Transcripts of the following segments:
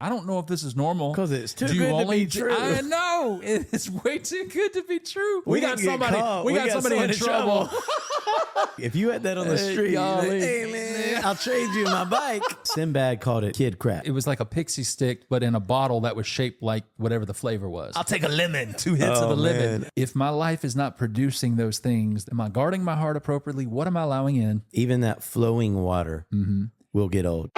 I don't know if this is normal. Because it's too good to be true. I know. It's way too good to be true. We got somebody in trouble. If you had that on the street, like, hey, man, I'll trade you my bike. Sinbad called it kid crap. It was like a pixie stick, but in a bottle that was shaped like whatever the flavor was. I'll take a lemon. 2 hits of the lemon. If my life is not producing those things, am I guarding my heart appropriately? What am I allowing in? Even that flowing water will get old.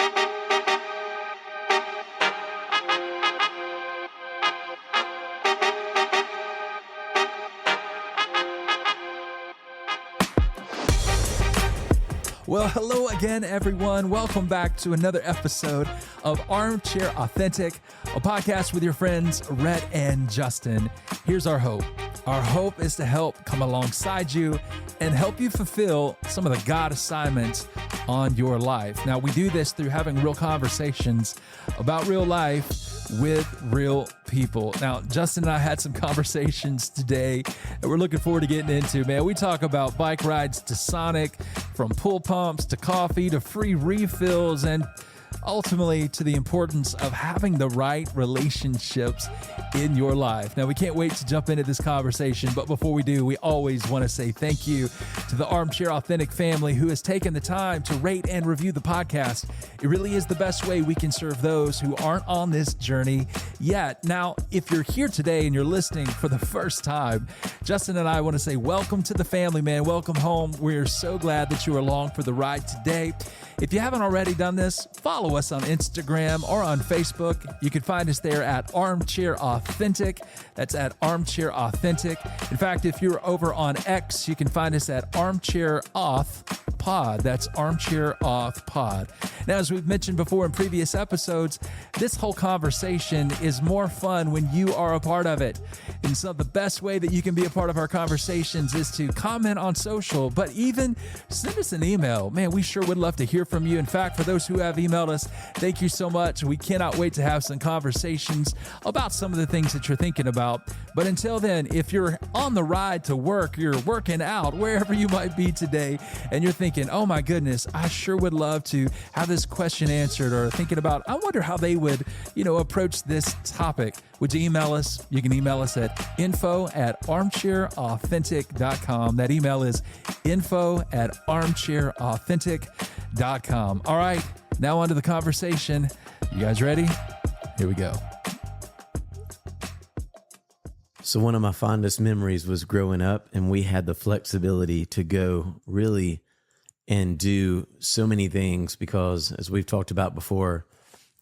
Well, hello again, everyone. Welcome back to another episode of Armchair Authentic, a podcast with your friends, Rhett and Justin. Here's our hope. Our hope is to help come alongside you and help you fulfill some of the God assignments on your life. Now, we do this through having real conversations about real life with real people. Now, Justin and I had some conversations today that we're looking forward to getting into, man. We talk about bike rides to Sonic, from pool pumps to coffee to free refills, and ultimately to the importance of having the right relationships in your life. Now, we can't wait to jump into this conversation, but before we do, we always want to say thank you to the Armchair Authentic family who has taken the time to rate and review the podcast. It really is the best way we can serve those who aren't on this journey yet. Now, if you're here today and you're listening for the first time, Justin and I want to say welcome to the family, man. Welcome home. We're so glad that you are along for the ride today. If you haven't already done this, follow us on Instagram or on Facebook. You can find us there at Armchair Authentic. That's at Armchair Authentic. In fact, if you're over on X, you can find us at Armchair Auth Pod. That's Armchair Auth Pod. Now, as we've mentioned before in previous episodes, this whole conversation is more fun when you are a part of it. And so the best way that you can be a part of our conversations is to comment on social, but even send us an email. Man, we sure would love to hear from you. In fact, for those who have emailed us, thank you so much. We cannot wait to have some conversations about some of the things that you're thinking about. But until then, if you're on the ride to work, you're working out, wherever you might be today, and you're thinking, oh my goodness, I sure would love to have this question answered, or thinking about, I wonder how they would, approach this topic. Would you email us? You can email us at info@armchairauthentic.com. That email is info@armchairauthentic.com. All right, now on to the conversation. You guys ready? Here we go. So one of my fondest memories was growing up, and we had the flexibility to go really and do so many things because, as we've talked about before,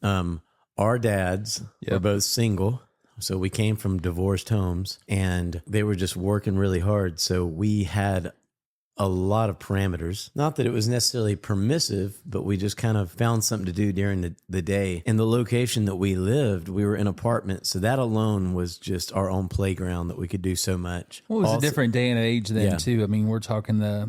our dads were both single. So we came from divorced homes, and they were just working really hard. So we had a lot of parameters. Not that it was necessarily permissive, but we just kind of found something to do during the day. And the location that we lived, we were in an apartment. So that alone was just our own playground that we could do so much. Well, it was a different day and age then, too. I mean, we're talking the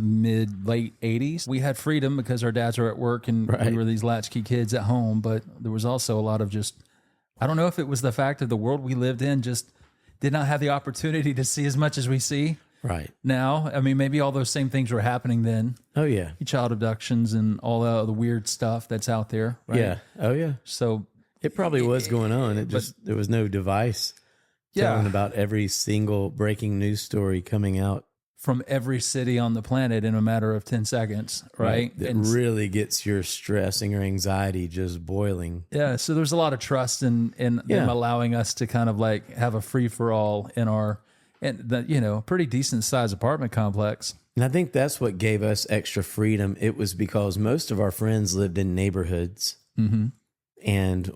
late 80s. We had freedom because our dads were at work and we were these latchkey kids at home. But there was also a lot of just, I don't know if it was the fact that the world we lived in just did not have the opportunity to see as much as we see. Right. Now, I mean, maybe all those same things were happening then. Oh, yeah. Child abductions and all the weird stuff that's out there. Right? Yeah. Oh, yeah. So it probably was going on. There was no device telling about every single breaking news story coming out from every city on the planet in a matter of 10 seconds, right? It really gets your stress and your anxiety just boiling. Yeah, so there's a lot of trust in them allowing us to kind of like have a free-for-all in our pretty decent sized apartment complex. And I think that's what gave us extra freedom. It was because most of our friends lived in neighborhoods. Mm-hmm. And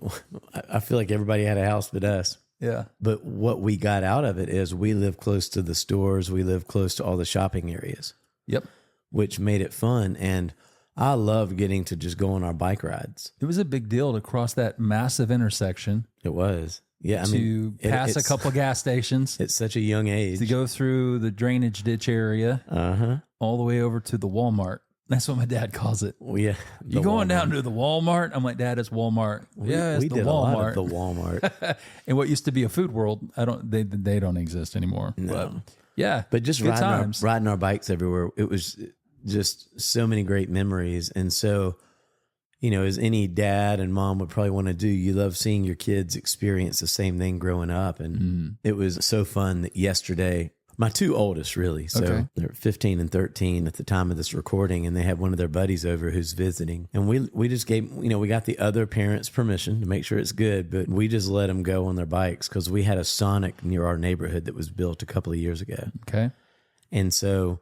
I feel like everybody had a house but us. Yeah. But what we got out of it is we live close to the stores. We live close to all the shopping areas. Yep. Which made it fun. And I love getting to just go on our bike rides. It was a big deal to cross that massive intersection. It was. Yeah, to pass a couple gas stations. At such a young age. To go through the drainage ditch area, all the way over to the Walmart. That's what my dad calls it. Well, yeah. You going down to the Walmart? I'm like, Dad, it's Walmart. It's we the did Walmart. A lot of the Walmart. And what used to be a Food World, they don't exist anymore. No. But just riding our bikes everywhere. It was just so many great memories. And so as any dad and mom would probably want to do, you love seeing your kids experience the same thing growing up. And it was so fun that yesterday, my two oldest really, so they're 15 and 13 at the time of this recording, and they had one of their buddies over who's visiting. And we just gave, we got the other parents' permission to make sure it's good, but we just let them go on their bikes because we had a Sonic near our neighborhood that was built a couple of years ago. Okay. And so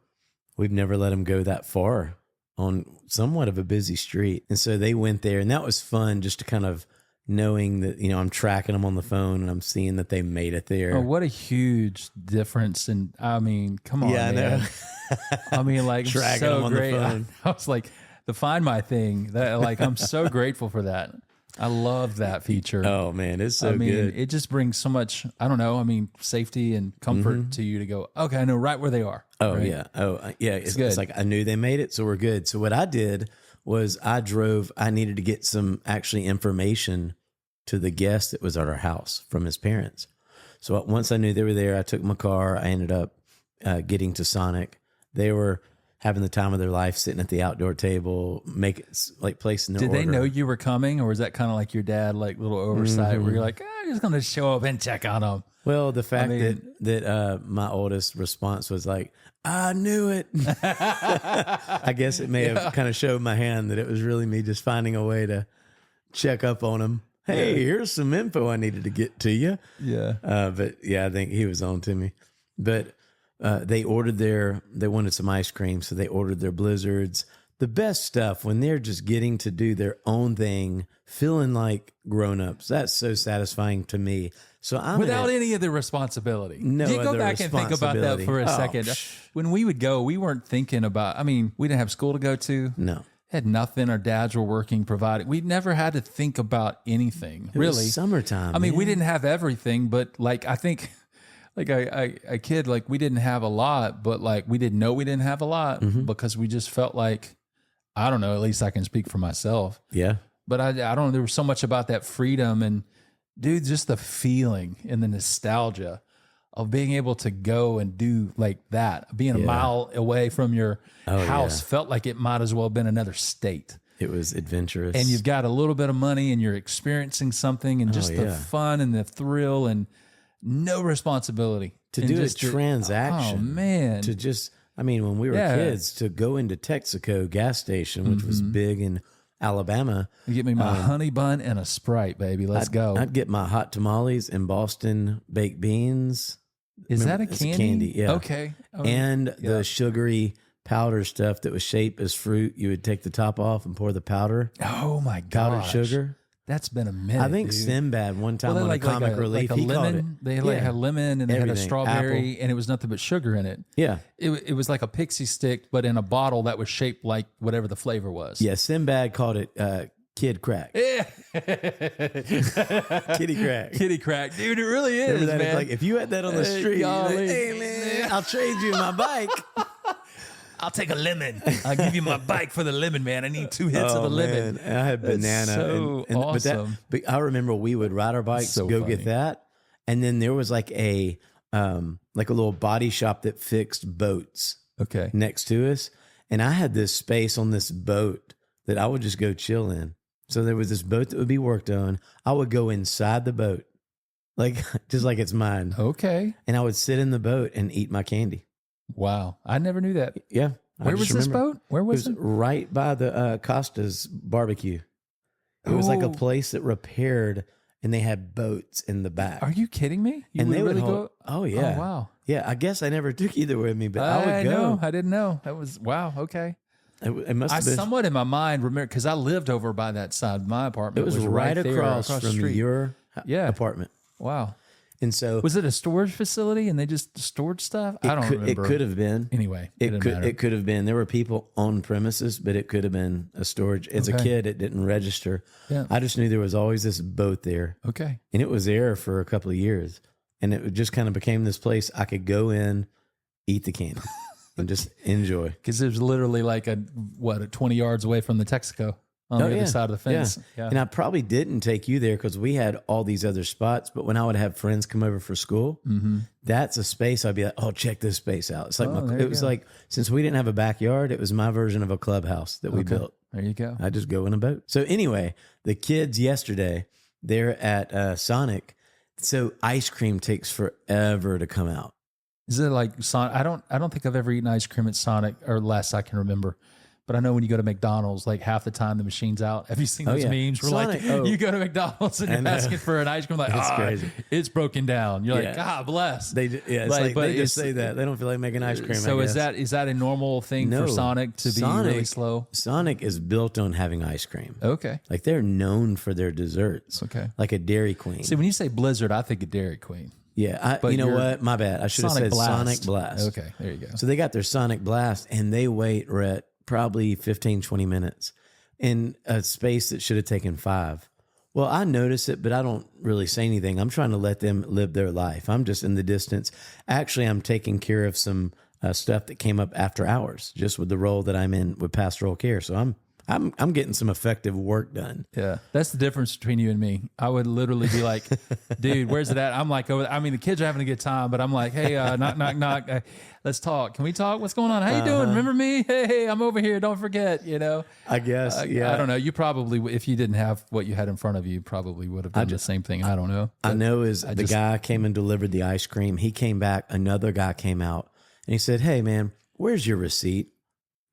we've never let them go that far on somewhat of a busy street. And so they went there, and that was fun just to kind of knowing that, I'm tracking them on the phone and I'm seeing that they made it there. Oh, what a huge difference. And I mean, come on, man. I know. I mean, like, tracking so them on great. the phone. I was like, the Find My thing, that, like, I'm so grateful for that. I love that feature. Oh man, it's so good. It just brings so much, I don't know, safety and comfort to you to go, okay, I know right where they are. Oh, right? yeah. Oh, yeah. It's like I knew they made it, so we're good. So what I did was I needed to get some actually information to the guest that was at our house from his parents. So once I knew they were there, I took my car. I ended up getting to Sonic. They were having the time of their life, sitting at the outdoor table, placing their order. Did they know you were coming, or was that kind of like your dad, like little oversight where you're like, I'm just going to show up and check on them? Well, the fact that my oldest response was like, I knew it. I guess it may have kind of showed my hand that it was really me just finding a way to check up on him. Hey, here's some info I needed to get to you. Yeah. But yeah, I think he was on to me. But they wanted some ice cream, so they ordered their blizzards. The best stuff when they're just getting to do their own thing, feeling like grown-ups. That's so satisfying to me. So I'm without any of the responsibility. No, you go back and think about that for a second. When we would go, we weren't thinking about. We didn't have school to go to. No, had nothing. Our dads were working, providing. We never had to think about anything. It was summertime. We didn't have everything, but like I think. Like a kid, like we didn't have a lot, but like we didn't know we didn't have a lot because we just felt like, I don't know, at least I can speak for myself. Yeah. But I don't know, there was so much about that freedom and dude, just the feeling and the nostalgia of being able to go and do like that, being a mile away from your house felt like it might as well have been another state. It was adventurous. And you've got a little bit of money and you're experiencing something and just the fun and the thrill and no responsibility to do a transaction. Oh man. To just, when we were kids, to go into Texaco gas station, which was big in Alabama. You get me my honey bun and a Sprite, baby. Let's go. I'd get my hot tamales and Boston baked beans. Is that a candy? It's candy, yeah. Okay. And the sugary powder stuff that was shaped as fruit. You would take the top off and pour the powder. Oh my gosh. Powdered sugar. That's been a minute. I think dude. Sinbad one time on a comic relief, like a he lemon. called it. They had a lemon and they had a strawberry apple. and it was nothing but sugar in it. Yeah. It was like a pixie stick, but in a bottle that was shaped like whatever the flavor was. Yeah, Sinbad called it Kid Crack. Yeah. Kitty Crack. Kitty Crack. Dude, it really is, Remember that? man. It's like, if you had that on the street, you're like, hey, man, I'll trade you my bike. I'll take a lemon. I'll give you my bike for the lemon, man. I need 2 hits of the lemon. I had banana. So awesome. But I remember we would ride our bikes, get that. And then there was like a little body shop that fixed boats next to us. And I had this space on this boat that I would just go chill in. So there was this boat that would be worked on. I would go inside the boat, just like it's mine. Okay. And I would sit in the boat and eat my candy. Wow. I never knew that. Yeah. Where was this boat? Where was it? Right by the Costa's barbecue. It was like a place that repaired, and they had boats in the back. Are you kidding me? They would go. Oh, yeah. Oh, wow. Yeah. I guess I never took either with me, but I would go. No, I didn't know. That was, wow. Okay. It must have been. I somewhat in my mind remember, because I lived over by that side of my apartment. It was right across the from street. your apartment. Wow. And so, was it a storage facility and they just stored stuff? I don't remember. It could have been. Anyway, it could have been. There were people on premises, but it could have been a storage. As a kid, it didn't register. Yeah. I just knew there was always this boat there. Okay. And it was there for a couple of years. And it just kind of became this place I could go in, eat the candy, and just enjoy. Because it was literally like 20 yards away from the Texaco. On the other side of the fence. Yeah. And I probably didn't take you there because we had all these other spots. But when I would have friends come over for school, that's a space I'd be like, oh, check this space out. It's like it was like, since we didn't have a backyard, it was my version of a clubhouse that we built. There you go. I just go in a boat. So anyway, the kids yesterday, they're at Sonic. So ice cream takes forever to come out. Is it like Sonic? I don't think I've ever eaten ice cream at Sonic, or less I can remember. But I know when you go to McDonald's, like half the time the machine's out. Have you seen those memes where Sonic, you go to McDonald's and you're asking for an ice cream, like, crazy. It's broken down. You're like, God bless. It's like they just say that. They don't feel like making ice cream. So is that a normal thing for Sonic to be really slow? Sonic is built on having ice cream. Okay. Like they're known for their desserts. Okay. Like a Dairy Queen. See, when you say Blizzard, I think of Dairy Queen. Yeah, you know what? My bad. I should have said Sonic Blast. Okay, there you go. So they got their Sonic Blast, and they wait, Rhett, probably 15, 20 minutes in a space that should have taken 5. Well, I notice it, but I don't really say anything. I'm trying to let them live their life. I'm just in the distance. Actually, I'm taking care of some stuff that came up after hours, just with the role that I'm in with pastoral care. So I'm getting some effective work done. Yeah, that's the difference between you and me. I would literally be like, dude, where's it at? I'm like, the kids are having a good time, but I'm like, hey, knock, knock, knock. Let's talk. Can we talk? What's going on? How you doing? Remember me? Hey, I'm over here. Don't forget, I guess, yeah. I don't know. You probably, if you didn't have what you had in front of you, probably would have done the same thing. I don't know. I know the guy came and delivered the ice cream. He came back. Another guy came out, and he said, hey, man, where's your receipt?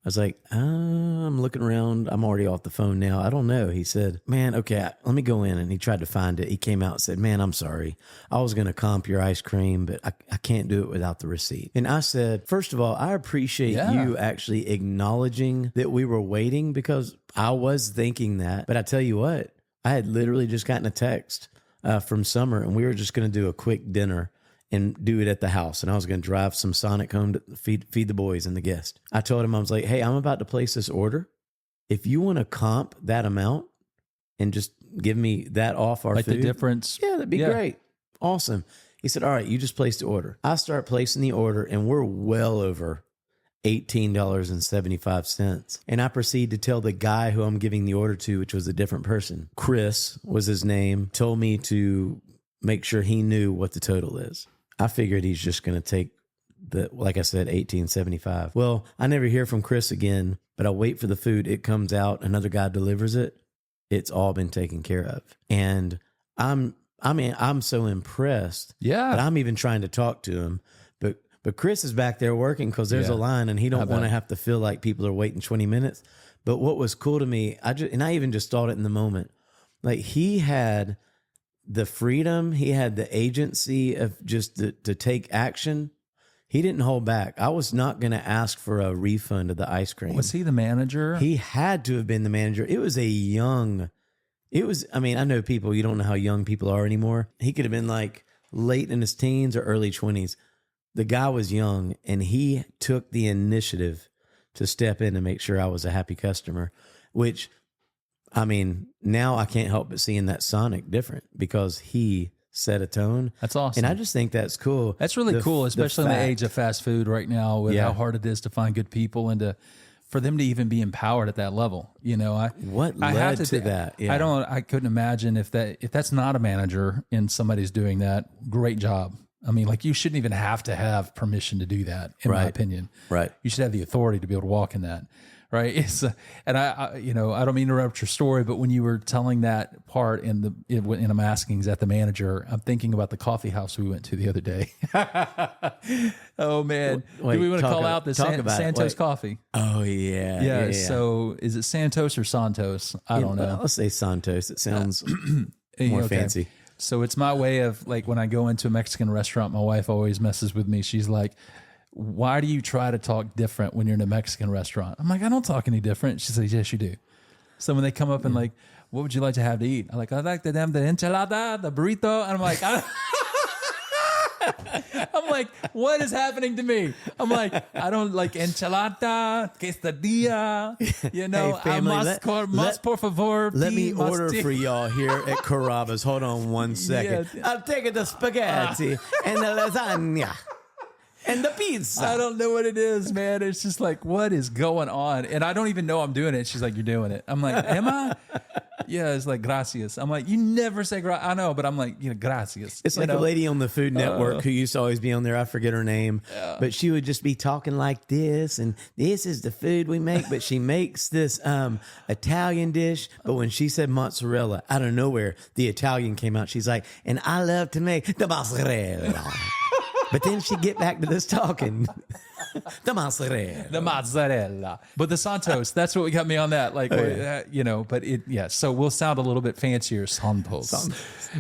I was like, I'm looking around. I'm already off the phone now. I don't know. He said, man, okay, let me go in. And he tried to find it. He came out and said, man, I'm sorry. I was going to comp your ice cream, but I can't do it without the receipt. And I said, first of all, I appreciate you actually acknowledging that we were waiting, because I was thinking that. But I tell you what, I had literally just gotten a text from Summer, and we were just going to do a quick dinner and do it at the house. And I was going to drive some Sonic home to feed the boys and the guests. I told him, I was like, hey, I'm about to place this order. If you want to comp that amount and just give me that off our food. The difference. Yeah, that'd be great. Awesome. He said, all right, you just place the order. I start placing the order, and we're well over $18.75. And I proceed to tell the guy who I'm giving the order to, which was a different person, Chris was his name, told me to make sure he knew what the total is. I figured he's just going to take like I said, $18.75. Well, I never hear from Chris again, but I wait for the food. It comes out. Another guy delivers it. It's all been taken care of. And I'm so impressed. Yeah. But I'm even trying to talk to him. But Chris is back there working because there's a line, and he don't want to have to feel like people are waiting 20 minutes. But what was cool to me, I even just thought it in the moment. Like, he had the freedom, he had the agency of just to take action. He didn't hold back. I was not going to ask for a refund of the ice cream. Was he the manager? He had to have been the manager. I know people, you don't know how young people are anymore. He could have been like late in his teens or early 20s. The guy was young, and he took the initiative to step in and make sure I was a happy customer, which, now I can't help but seeing that Sonic different because he set a tone. That's awesome. And I just think that's cool. That's really cool, especially in the age of fast food right now, with how hard it is to find good people and for them to even be empowered at that level. What led to that? Yeah. I couldn't imagine if that's not a manager and somebody's doing that. Great job. You shouldn't even have to have permission to do that, in my opinion. Right. You should have the authority to be able to walk in that. Right. And I don't mean to interrupt your story, but when you were telling that part and I'm asking, is that the manager? I'm thinking about the coffee house we went to the other day. Oh man. Wait, do we want to call out the Santos coffee? Oh yeah. Yeah. So is it Santos or Santos? I don't know. Let's say Santos. It sounds more fancy. So it's my way of, like, when I go into a Mexican restaurant, my wife always messes with me. She's like, why do you try to talk different when you're in a Mexican restaurant? I'm like, I don't talk any different. She says, yes, you do. So when they come up and like, what would you like to have to eat? I'm like, I'd like the enchilada, the burrito. And I'm like, I'm like, what is happening to me? I'm like, I don't like enchilada, quesadilla, Hey, family, mas por favor. Let me order for y'all here at Carrabba's. Hold on one second. Yeah. I'll take the spaghetti and the lasagna. And the pizza. I don't know what it is, man. It's just like, what is going on? And I don't even know I'm doing it. She's like, you're doing it. I'm like, am I? Yeah, it's like gracias. I'm like, you never say I know, but I'm like, gracias. It's like a lady on the Food Network who used to always be on there. I forget her name, but she would just be talking like this, and this is the food we make. But she makes this Italian dish. But when she said mozzarella, out of nowhere, the Italian came out. She's like, and I love to make the mozzarella. But then she'd get back to this talking. The mozzarella. But the Santos, that's what got me on that. Like, but so we'll sound a little bit fancier. Santos.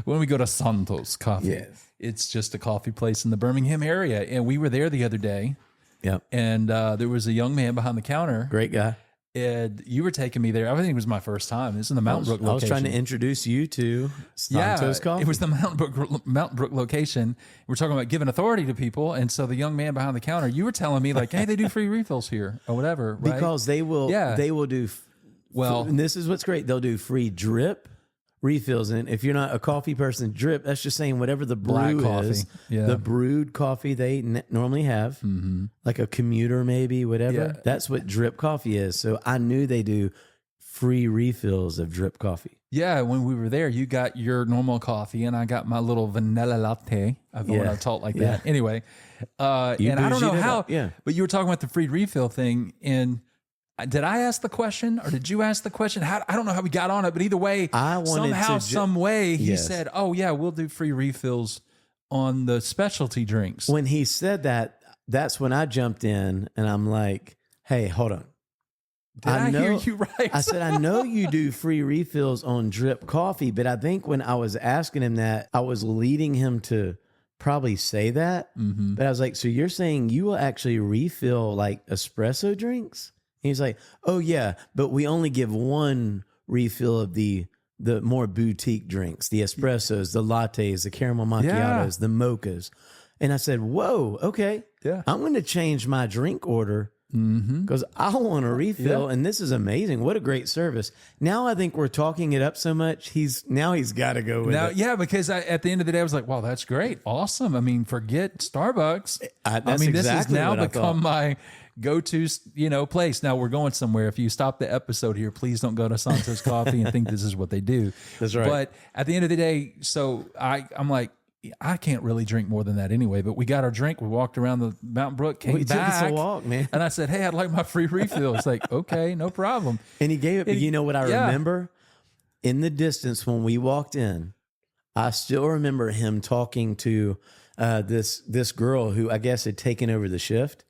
When we go to Santos Coffee, it's just a coffee place in the Birmingham area. And we were there the other day. Yep. And there was a young man behind the counter. Great guy. And you were taking me there. I think it was my first time. It's in the Mountain Brook location. I was trying to introduce you to Santos Coffee. It was the Mountain Brook location. We're talking about giving authority to people. And so the young man behind the counter, you were telling me like, hey, they do free refills here or whatever, right? Because they will do, and this is what's great. They'll do free drip refills. And if you're not a coffee person, drip, that's just saying whatever the brew is, the brewed coffee they normally have, like a commuter maybe, whatever. That's what drip coffee is. So I knew they do free refills of drip coffee. Yeah, when we were there, you got your normal coffee, and I got my little vanilla latte. I've always talked like that. Anyway, and I don't know how, but you were talking about the free refill thing, and did I ask the question or did you ask the question? I don't know how we got on it, but either way, some way, he said, oh, yeah, we'll do free refills on the specialty drinks. When he said that, that's when I jumped in and I'm like, hey, hold on. Did I hear you right? I said, I know you do free refills on drip coffee, but I think when I was asking him that, I was leading him to probably say that. But I was like, so you're saying you will actually refill like espresso drinks? He's like, oh, yeah, but we only give one refill of the more boutique drinks, the espressos, the lattes, the caramel macchiatos, the mochas. And I said, whoa, okay. Yeah. I'm going to change my drink order because I want a refill. And this is amazing. What a great service. Now I think we're talking it up so much. He's got to go with it. Yeah, because at the end of the day, I was like, wow, that's great. Awesome. I mean, forget Starbucks. This has now become my go-to, place. Now we're going somewhere. If you stop the episode here, please don't go to Santos Coffee and think this is what they do. That's right. But at the end of the day, so I'm like, I can't really drink more than that anyway. But we got our drink. We walked around the Mountain Brook, came back. We took us a walk, man. And I said, hey, I'd like my free refill. It's like, okay, no problem. And he gave it. But you know what I remember? In the distance when we walked in, I still remember him talking to this girl who I guess had taken over the shift.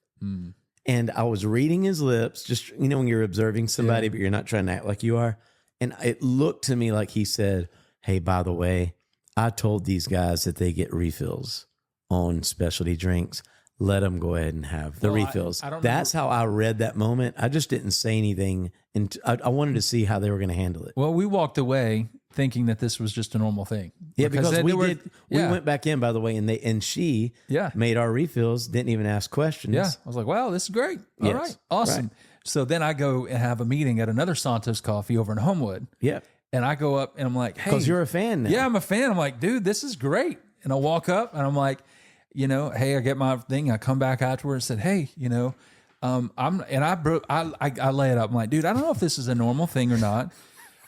And I was reading his lips, just, when you're observing somebody, but you're not trying to act like you are. And it looked to me like he said, hey, by the way, I told these guys that they get refills on specialty drinks. Let them go ahead and have the refills. That's how I read that moment. I just didn't say anything. And I wanted to see how they were going to handle it. Well, we walked away thinking that this was just a normal thing. Yeah, because we went back in, by the way, and she made our refills, didn't even ask questions. Yeah. I was like, wow, this is great. All right. Awesome. Right. So then I go and have a meeting at another Santos Coffee over in Homewood. Yeah. And I go up and I'm like, hey. Because you're a fan now. Yeah, I'm a fan. I'm like, dude, this is great. And I walk up and I'm like, hey, I get my thing. I come back afterwards and said, hey, I lay it up. I'm like, dude, I don't know if this is a normal thing or not.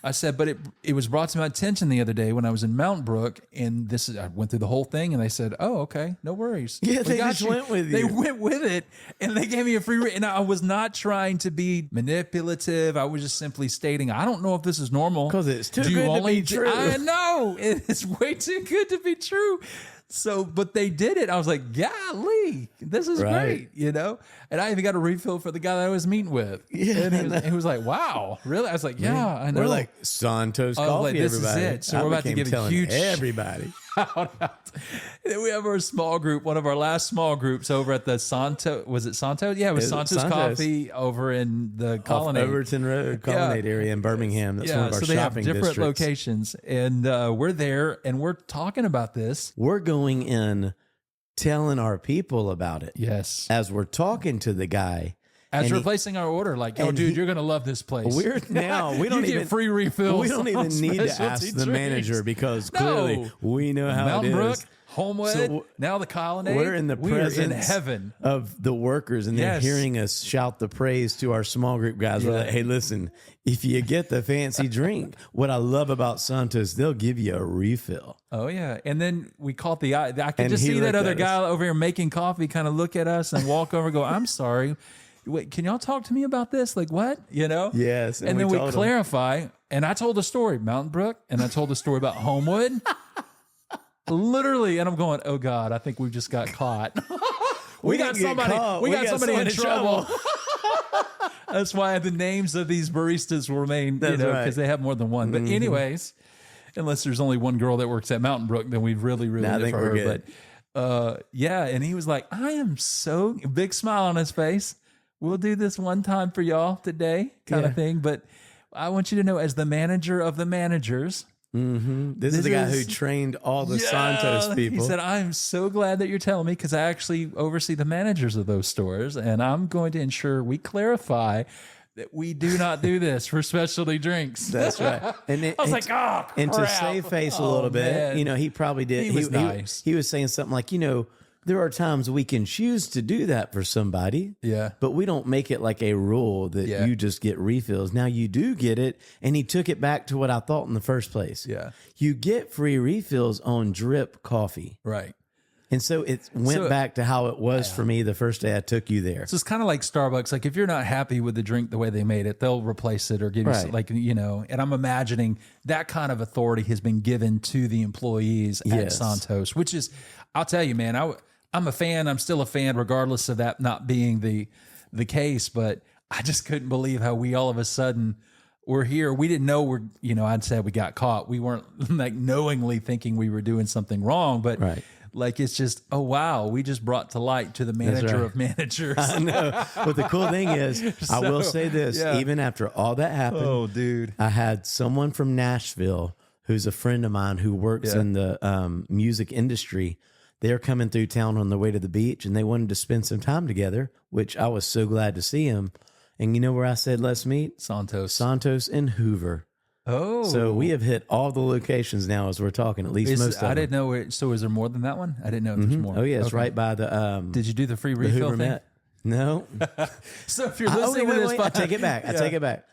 I said, but it was brought to my attention the other day when I was in Mountain Brook, and I went through the whole thing, and they said, oh, okay, no worries. Yeah, they just went with you. They went with it, and they gave me a free and I was not trying to be manipulative. I was just simply stating, I don't know if this is normal. Because it's too good to be true. I know. It's way too good to be true. So, but they did it. I was like, golly, this is great, And I even got a refill for the guy that I was meeting with. Yeah, and he was like, wow, really? I was like, yeah, I know. We're like Santos Coffee, like, this everybody. Is it. So we're about to give a huge everybody. shout out. And then we have our small group, one of our last small groups over at the Santos. Was it Santos? Yeah, it was Santos Coffee over in the Colonnade. Off Overton Road, Colonnade area in Birmingham. That's one of our so they shopping have different districts. Locations. And we're there and we're talking about this. We're going in telling our people about it. Yes. As we're talking to the guy. As And we're placing our order, like, yo, and dude, he- you're going to love this place. we don't you even get free refills. We don't even on need to specialty ask the drinks. manager because No. clearly we know how Mountain it Brook, is. Homewood, So now the Colonnade. We're in the We are presence in heaven. of the workers, and they're Yes. hearing us shout the praise to our small group guys. We're Yeah. like, hey, listen, if you get the fancy drink, what I love about Santos, they'll give you a refill. Oh yeah, and then we caught the eye. I could And just he see that looked other at guy us. over here making coffee, kind of look at us and walk over, and go, "I'm sorry. Wait, can y'all talk to me about this? Like what? You know?" Yes, And then we we told him. clarify, and I told the story, Mountain Brook, and I told the story about Homewood. Literally, and I'm going, "Oh God, I think we've just got caught. we got didn't get somebody. caught. We got somebody in someone trouble." That's why the names of these baristas remain, That's because right. they have more than one. But anyways, unless there's only one girl that works at Mountain Brook, then we really I live think for we're her. good. But yeah, and he was like, "I am so big smile on his face. We'll do this one time for y'all today, kind Yeah. of thing." But I want you to know, as the manager of the managers, This is the guy who trained all the Santos people. he said, "I'm so glad that you're telling me because I actually oversee the managers of those stores, and I'm going to ensure we clarify that we do not do this for specialty drinks." That's right. And I was like, "Oh, and to crap." save face a Oh, little bit, man. he probably did. He was nice. He was saying something like, there are times we can choose to do that for somebody. Yeah. But we don't make it like a rule that Yeah. you just get refills. Now you do get it. And he took it back to what I thought in the first place. Yeah. You get free refills on drip coffee. Right. And so it went So- back to how it was for me the first day I took you there. So it's kind of like Starbucks. Like if you're not happy with the drink the way they made it, they'll replace it or give you Right. and I'm imagining that kind of authority has been given to the employees at Yes. Santos, which is, I'll tell you, man, I'm a fan. I'm still a fan, regardless of that not being the case. But I just couldn't believe how we all of a sudden were here. We didn't know I'd said we got caught. We weren't like knowingly thinking we were doing something wrong, but Right. like it's just, oh wow, we just brought to light to the manager right. of managers. I know. But the cool thing is, I will say this, yeah. even after all that happened, Oh, dude. I had someone from Nashville who's a friend of mine who works Yeah. in the music industry. They're coming through town on the way to the beach, and they wanted to spend some time together, which I was so glad to see him. And you know where I said, let's meet? Santos. Santos and Hoover. Oh. So we have hit all the locations now as we're talking, at least most of I them. didn't know it. So is there more than that one? I didn't know if there's more. Oh, yeah, it's Okay. right by the Did you do the free the refill Hoover thing? Met. No. So if you're Oh, listening wait, to this, wait, I take it back. I Yeah. take it back.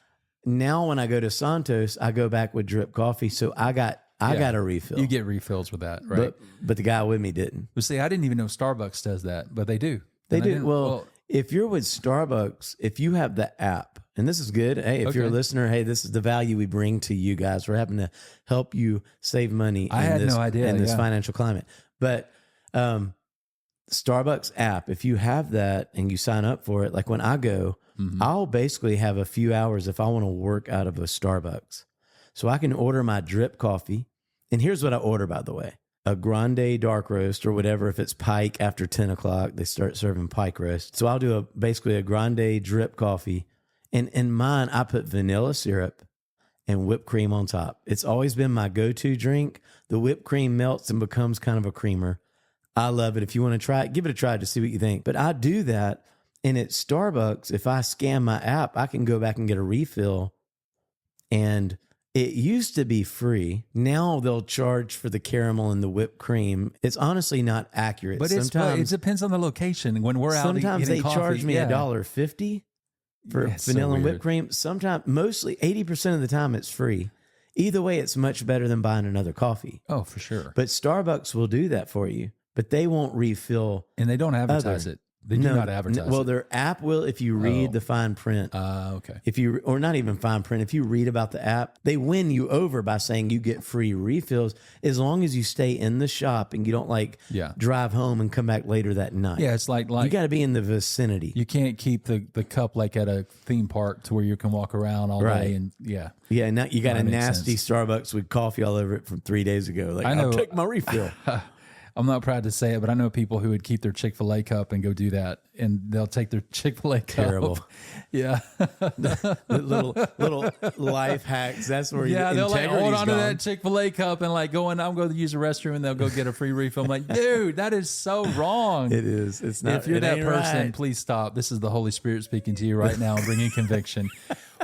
Now when I go to Santos, I go back with drip coffee. So I got a refill. You get refills with that, right? but the guy with me didn't. But see, I didn't even know Starbucks does that, but they do. They And I do. didn't- Well, if you're with Starbucks, if you have the app, and this is good. Hey, if you're a Okay. listener, hey, this is the value we bring to you guys. We're having to help you save money I in had this, no idea, in this yeah. financial climate. But Starbucks app, if you have that and you sign up for it, like when I go, Mm-hmm. I'll basically have a few hours if I want to work out of a Starbucks. So I can order my drip coffee. And here's what I order, by the way. A grande dark roast or whatever. If it's pike after 10 o'clock, they start serving pike roast. So I'll do basically a grande drip coffee. And in mine, I put vanilla syrup and whipped cream on top. It's always been my go-to drink. The whipped cream melts and becomes kind of a creamer. I love it. If you want to try it, give it a try to see what you think. But I do that. And at Starbucks, if I scan my app, I can go back and get a refill. And it used to be free. Now they'll charge for the caramel and the whipped cream. It's honestly not accurate. But it depends on the location. When we're out, sometimes they getting coffee, charge me yeah. $1.50 for Yeah, it's so vanilla and weird. whipped cream. Sometimes, mostly 80% of the time, it's free. Either way, it's much better than buying another coffee. Oh, for sure. But Starbucks will do that for you, but they won't refill. And they don't advertise it. They do not advertise Well, it. their app will if you read the fine print. Okay. If you, or not even fine print, if you read about the app, they win you over by saying you get free refills as long as you stay in the shop and you don't Yeah. drive home and come back later that night. Yeah, it's like You got to be in the vicinity. you can't keep the cup like at a theme park to where you can walk around all Right. day and yeah. Yeah, and now you got That a makes nasty sense. Starbucks with coffee all over it from 3 days ago. Like, I know. I'll take my refill. I'm not proud to say it, but I know people who would keep their Chick-fil-A cup and go do that, and they'll take their Chick-fil-A cup. Terrible. Yeah. little life hacks. That's where They'll like hold on to gone. that Chick-fil-A cup and like I'm going to use the restroom, and they'll go get a free refill. I'm like, dude, that is so wrong. It is. It's not. If you're it that ain't person, right. please stop. This is the Holy Spirit speaking to you right now, bringing conviction.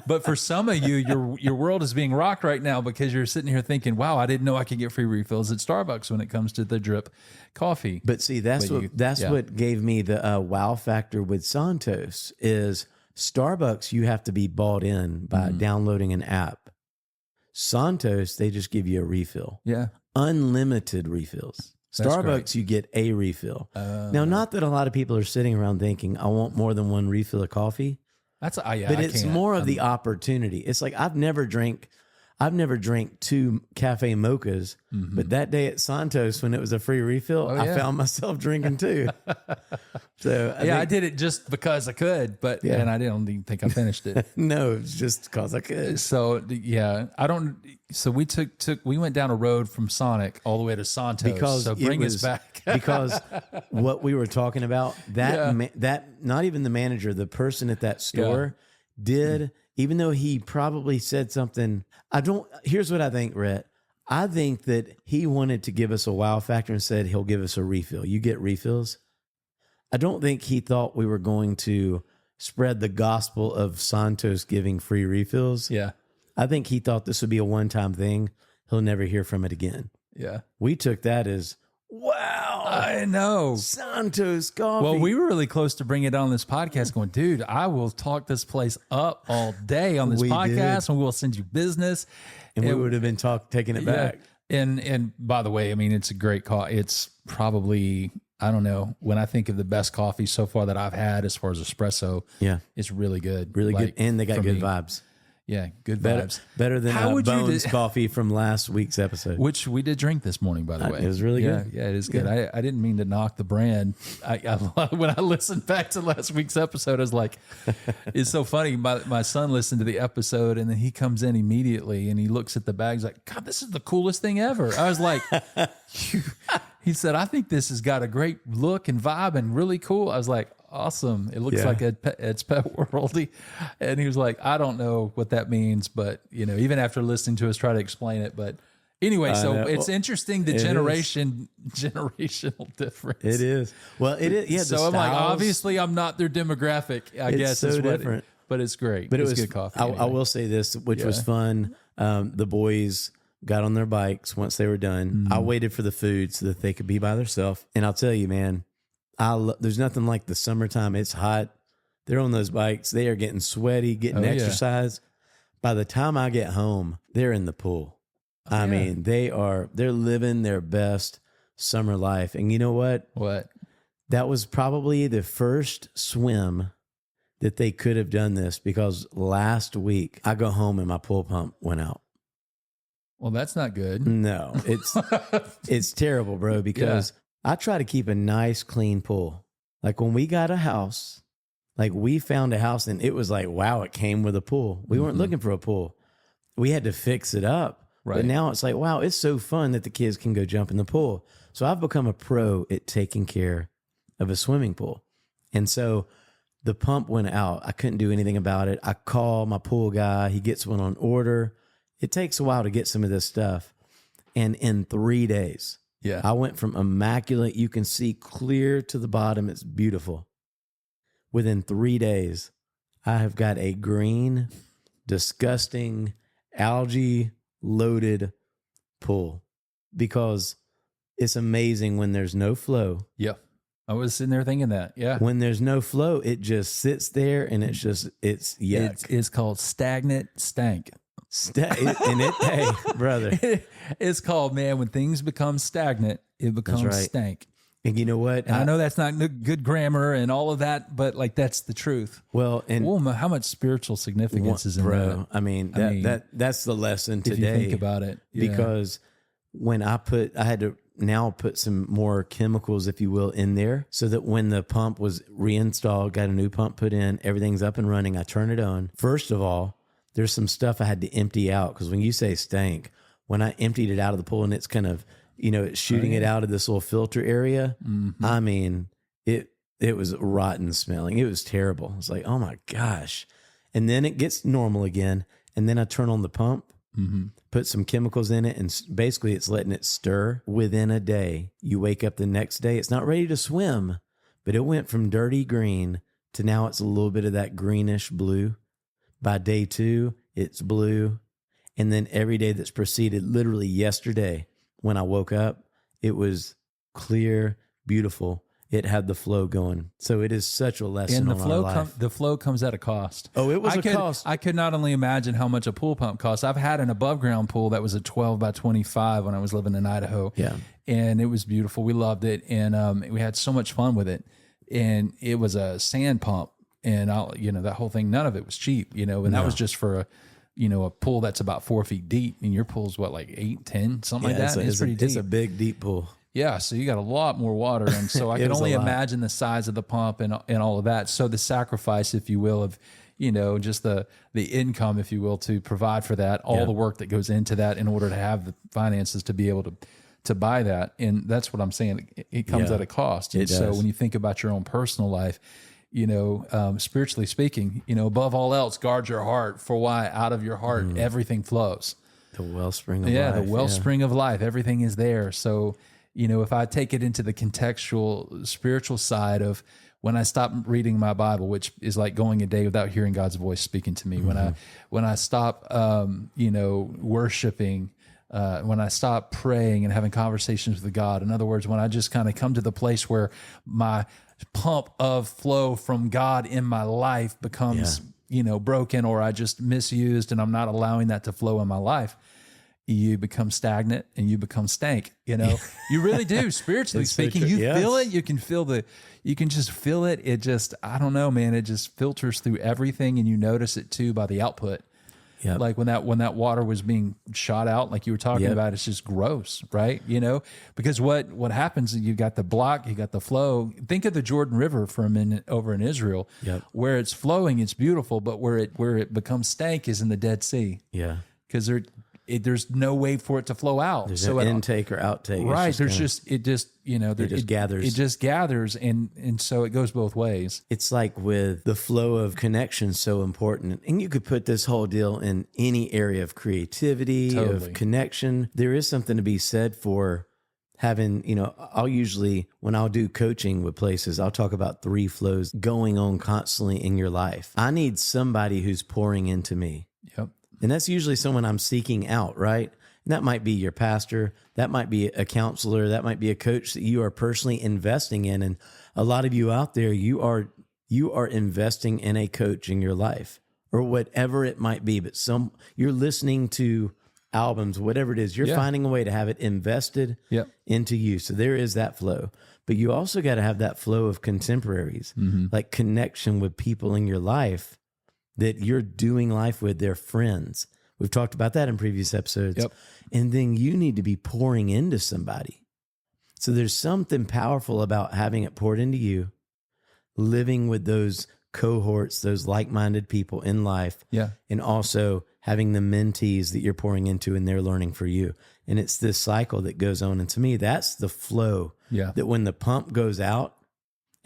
But for some of you, your world is being rocked right now because you're sitting here thinking, wow, I didn't know I could get free refills at Starbucks when it comes to the drip coffee. But see, that's what gave me the wow factor with Santos is Starbucks. You have to be bought in by downloading an app. Santos, they just give you a refill. Yeah. Unlimited refills. That's Starbucks, great. you get a refill. Now, not that a lot of people are sitting around thinking, I want more than one refill of coffee. But It's more of the opportunity. It's like I've never drank 2 cafe mochas, but that day at Santos when it was a free refill, I found myself drinking 2. So I did it just because I could, but and I didn't even think I finished it. No, it's just because I could. So I don't. So we we went down a road from Sonic all the way to Santos. Because so bring us back. Because what we were talking about, that not even the manager, the person at that store did, even though he probably said something. Here's what I think, Rhett. I think that he wanted to give us a wow factor and said he'll give us a refill. You get refills. I don't think he thought we were going to spread the gospel of Santos giving free refills. Yeah. I think he thought this would be a one-time thing. He'll never hear from it again. Yeah. We took that as, wow, I know. Santos coffee. Well, we were really close to bringing it on this podcast going, dude, I will talk this place up all day on this podcast, and we will send you business. And we would have been taking it back. And by the way, I mean, it's a great coffee. It's probably, I don't know, when I think of the best coffee so far that I've had as far as espresso, it's really good. Really good. And they got good vibes. Yeah, good vibes. Better than Bones coffee from last week's episode. Which we did drink this morning, by the way. It was really good. Yeah, it is good. Yeah. I didn't mean to knock the brand. When I listened back to last week's episode, I was like, it's so funny. My son listened to the episode, and then he comes in immediately, and he looks at the bags like, God, this is the coolest thing ever. I was like, he said, I think this has got a great look and vibe and really cool. I was like, awesome. It looks like it's Pet Worldy. And he was like, I don't know what that means, but even after listening to us try to explain it, but anyway, it's interesting the generational difference. It is. Well, it is. Yeah. So I'm like, obviously I'm not their demographic, I guess. So different. But it's great. But it was good coffee. I will say this, which was fun. The boys got on their bikes once they were done. I waited for the food so that they could be by themselves. And I'll tell you, man, there's nothing like the summertime. It's hot. They're on those bikes. They are getting sweaty, getting exercise. By the time I get home, they're in the pool. I mean, they're living their best summer life. And you know what? What? That was probably the first swim that they could have done this, because last week I go home and my pool pump went out. Well, that's not good. No, it's terrible, bro, because I try to keep a nice, clean pool. Like when we got a house, like we found a house and it was like, wow, it came with a pool. We weren't looking for a pool. We had to fix it up. Right. But now it's like, wow, it's so fun that the kids can go jump in the pool. So I've become a pro at taking care of a swimming pool. And so the pump went out. I couldn't do anything about it. I call my pool guy. He gets one on order. It takes a while to get some of this stuff. And in 3 days, I went from immaculate, you can see clear to the bottom, it's beautiful. Within 3 days, I have got a green, disgusting, algae-loaded pool, because it's amazing when there's no flow. Yeah. I was sitting there thinking that. Yeah. When there's no flow, it just sits there and it's yuck. It's called stagnant stank. Hey, brother. It's called, man, when things become stagnant, it becomes stank. And you know what? And I know that's not good grammar and all of that, but like that's the truth. Well, and how much spiritual significance is in that? I mean, that's the lesson today. If you think about it, because when I had to now put some more chemicals, if you will, in there, so that when the pump was reinstalled, got a new pump put in, everything's up and running. I turn it on. First of all, there's some stuff I had to empty out, because when you say stank, when I emptied it out of the pool and it's kind of it's shooting it out of this little filter area. Mm-hmm. I mean, it was rotten smelling. It was terrible. It's like, oh my gosh. And then it gets normal again. And then I turn on the pump, put some chemicals in it, and basically it's letting it stir. Within a day, you wake up the next day, it's not ready to swim, but it went from dirty green to now it's a little bit of that greenish blue. By day 2, it's blue. And then every day that's proceeded, literally yesterday, when I woke up, it was clear, beautiful. It had the flow going. So it is such a lesson and on our life. The flow comes at a cost. Oh, it was a cost. I could not only imagine how much a pool pump costs. I've had an above ground pool that was a 12 by 25 when I was living in Idaho. Yeah. And it was beautiful. We loved it. And we had so much fun with it. And it was a sand pump. And that whole thing, none of it was cheap, and that was just for a pool that's about 4 feet deep. And your pool's what, like 8, 10, something like that? It's pretty deep. It's a big, deep pool. Yeah, so you got a lot more water, and so I can only imagine the size of the pump and all of that. So the sacrifice, if you will, of just the income, if you will, to provide for that, all the work that goes into that in order to have the finances to be able to buy that, and that's what I'm saying. It comes at a cost. And so when you think about your own personal life, spiritually speaking, above all else, guard your heart, for why out of your heart everything flows. The wellspring of life. Yeah, the wellspring of life. Everything is there. So. If I take it into the contextual, spiritual side of when I stop reading my Bible, which is like going a day without hearing God's voice speaking to me, when I stop, worshiping, when I stop praying and having conversations with God. In other words, when I just kind of come to the place where my pump of flow from God in my life becomes, broken, or I just misused and I'm not allowing that to flow in my life. You become stagnant and you become stank. You really do. Spiritually speaking, so you feel it. You can just feel it. It just, I don't know, man. It just filters through everything, and you notice it too by the output. Yep. Like when that water was being shot out, like you were talking about, it's just gross, right? Because what happens is you got the block, you got the flow. Think of the Jordan River for a minute over in Israel, where it's flowing, it's beautiful, but where it becomes stank is in the Dead Sea. Yeah, because there's no way for it to flow out. There's an intake or outtake. Right. It just gathers. It just gathers. And so it goes both ways. It's like with the flow of connection, so important. And you could put this whole deal in any area of creativity, of connection. There is something to be said for having, I'll usually, when I'll do coaching with places, I'll talk about 3 flows going on constantly in your life. I need somebody who's pouring into me. Yep. And that's usually someone I'm seeking out, right? And that might be your pastor. That might be a counselor. That might be a coach that you are personally investing in. And a lot of you out there, you are investing in a coach in your life, or whatever it might be. But you're listening to albums, whatever it is, you're finding a way to have it invested into you. So there is that flow. But you also got to have that flow of contemporaries, like connection with people in your life that you're doing life with, their friends. We've talked about that in previous episodes. Yep. And then you need to be pouring into somebody. So there's something powerful about having it poured into you, living with those cohorts, those like-minded people in life, and also having the mentees that you're pouring into and they're learning for you. And it's this cycle that goes on. And to me, that's the flow. That when the pump goes out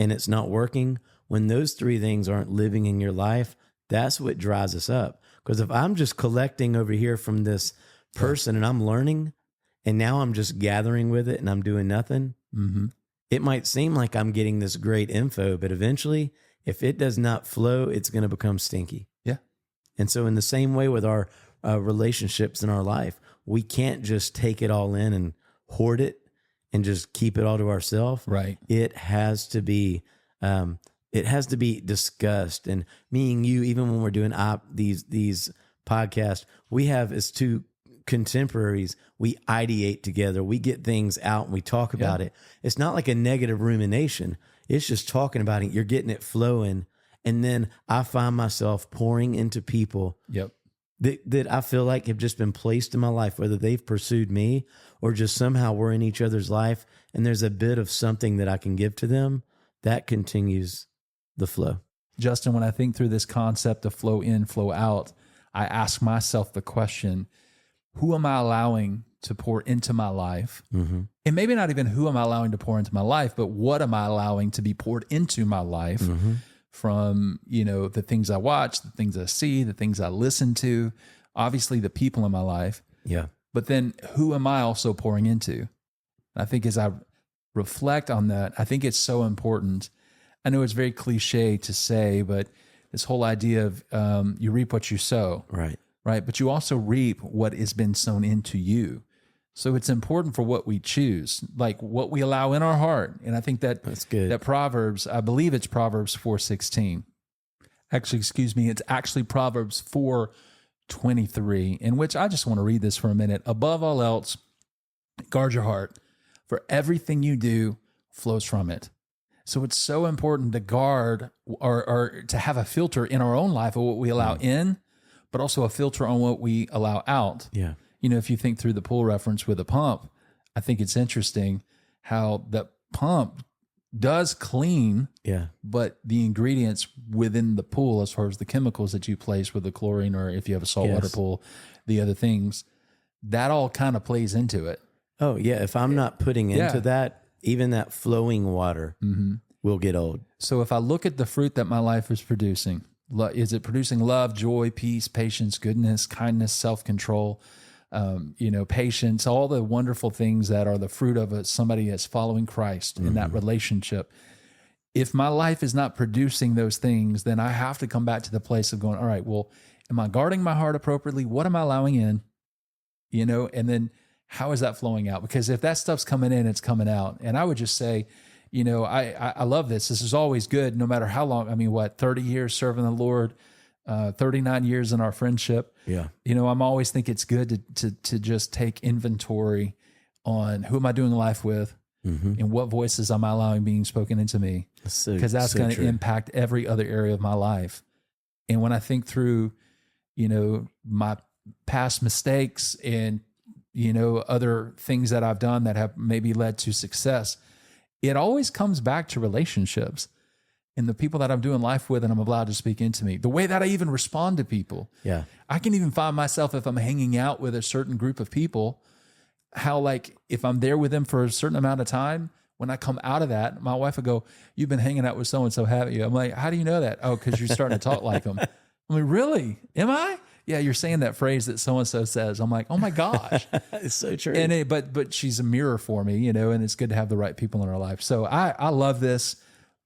and it's not working, when those 3 things aren't living in your life, that's what dries us up. Because if I'm just collecting over here from this person and I'm learning, and now I'm just gathering with it and I'm doing nothing, it might seem like I'm getting this great info, but eventually, if it does not flow, it's going to become stinky. Yeah. And so in the same way with our relationships in our life, we can't just take it all in and hoard it and just keep it all to ourselves. Right. It has to be discussed. And me and you, even when we're doing these podcasts, we have as 2 contemporaries, we ideate together. We get things out and we talk about it. It's not like a negative rumination. It's just talking about it. You're getting it flowing. And then I find myself pouring into people that I feel like have just been placed in my life, whether they've pursued me or just somehow we're in each other's life. And there's a bit of something that I can give to them that continues the flow. Justin, when I think through this concept of flow in, flow out, I ask myself the question, who am I allowing to pour into my life. Mm-hmm. And maybe not even who am I allowing to pour into my life, but what am I allowing to be poured into my life from, the things I watch, the things I see, the things I listen to, obviously the people in my life. Yeah. But then who am I also pouring into? I think as I reflect on that, I think it's so important. I know it's very cliche to say, but this whole idea of you reap what you sow. Right. Right. But you also reap what has been sown into you. So it's important for what we choose, like what we allow in our heart. And I think that's good. That Proverbs, I believe it's Proverbs 4:16. Actually, excuse me, it's actually Proverbs 4:23, in which I just want to read this for a minute. Above all else, guard your heart, for everything you do flows from it. So it's so important to guard or to have a filter in our own life of what we allow in, but also a filter on what we allow out. Yeah. If you think through the pool reference with a pump, I think it's interesting how the pump does clean, but the ingredients within the pool, as far as the chemicals that you place with the chlorine, or if you have a saltwater pool, the other things, that all kind of plays into it. Oh, yeah. If I'm not putting into that, even that flowing water will get old. So if I look at the fruit that my life is producing, is it producing love, joy, peace, patience, goodness, kindness, self-control, patience, all the wonderful things that are the fruit of somebody that's following Christ in that relationship. If my life is not producing those things, then I have to come back to the place of going, all right, well, am I guarding my heart appropriately? What am I allowing in? And then how is that flowing out? Because if that stuff's coming in, it's coming out. And I would just say, I love this. This is always good, no matter how long. 30 years serving the Lord, 39 years in our friendship. Yeah. I'm always think it's good to just take inventory on who am I doing life with and what voices am I allowing being spoken into me? Because that's going to impact every other area of my life. And when I think through, my past mistakes and, other things that I've done that have maybe led to success, it always comes back to relationships. And the people that I'm doing life with and I'm allowed to speak into me, the way that I even respond to people. Yeah. I can even find myself, if I'm hanging out with a certain group of people, how if I'm there with them for a certain amount of time, when I come out of that, my wife would go, "You've been hanging out with so-and-so, haven't you?" I'm like, "How do you know that?" "Oh, because you're starting to talk like them." I'm like, "Really? Am I?" "Yeah, you're saying that phrase that so-and-so says." I'm like, "Oh my gosh." It's so true. And but she's a mirror for me, and it's good to have the right people in our life. So I love this.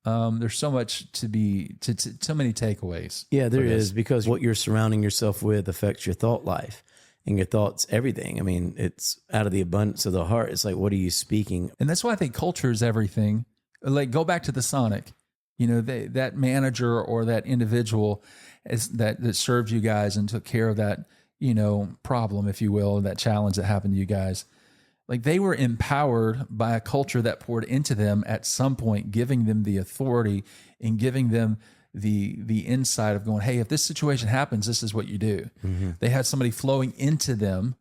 There's so much so many takeaways. Yeah, there is, because what you're surrounding yourself with affects your thought life and your thoughts, everything. It's out of the abundance of the heart. It's like, what are you speaking? And that's why I think culture is everything. Go back to the Sonic, that manager or that individual that served you guys and took care of that, problem, if you will, that challenge that happened to you guys. They were empowered by a culture that poured into them at some point, giving them the authority and giving them the insight of going, hey, if this situation happens, this is what you do. Mm-hmm. They had somebody flowing into them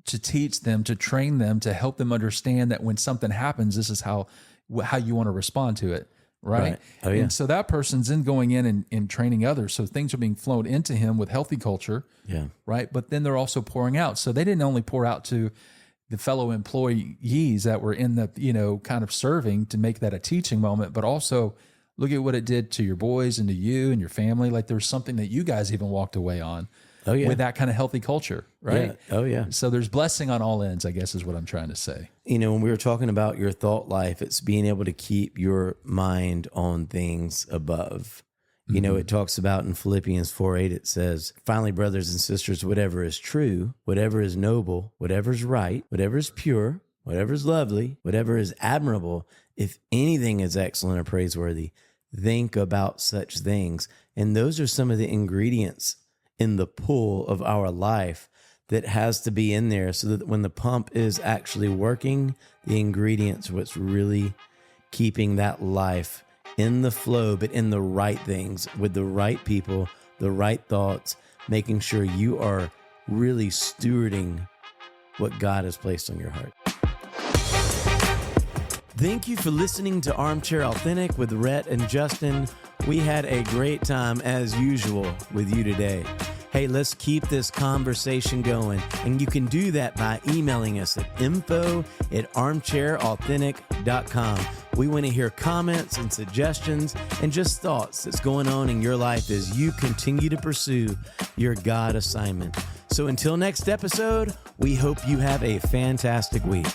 to teach them, to train them, to help them understand that when something happens, this is how you want to respond to it. Right. Oh, yeah. And so that person's then going in and training others. So things are being flowed into him with healthy culture. Yeah. Right. But then they're also pouring out. So they didn't only pour out to the fellow employees that were in the, kind of serving to make that a teaching moment, but also look at what it did to your boys and to you and your family. There's something that you guys even walked away on with that kind of healthy culture, right? Yeah. Oh, yeah. So there's blessing on all ends, I guess is what I'm trying to say. When we were talking about your thought life, it's being able to keep your mind on things above. Mm-hmm. It talks about in Philippians 4:8, it says, "Finally, brothers and sisters, whatever is true, whatever is noble, whatever is right, whatever is pure, whatever is lovely, whatever is admirable, if anything is excellent or praiseworthy, think about such things." And those are some of the ingredients in the pool of our life that has to be in there so that when the pump is actually working, the ingredients are what's really keeping that life in the flow, but in the right things, with the right people, the right thoughts, making sure you are really stewarding what God has placed on your heart. Thank you for listening to Armchair Authentic with Rhett and Justin. We had a great time, as usual, with you today. Hey, let's keep this conversation going. And you can do that by emailing us at info@armchairauthentic.com. We want to hear comments and suggestions and just thoughts that's going on in your life as you continue to pursue your God assignment. So until next episode, we hope you have a fantastic week.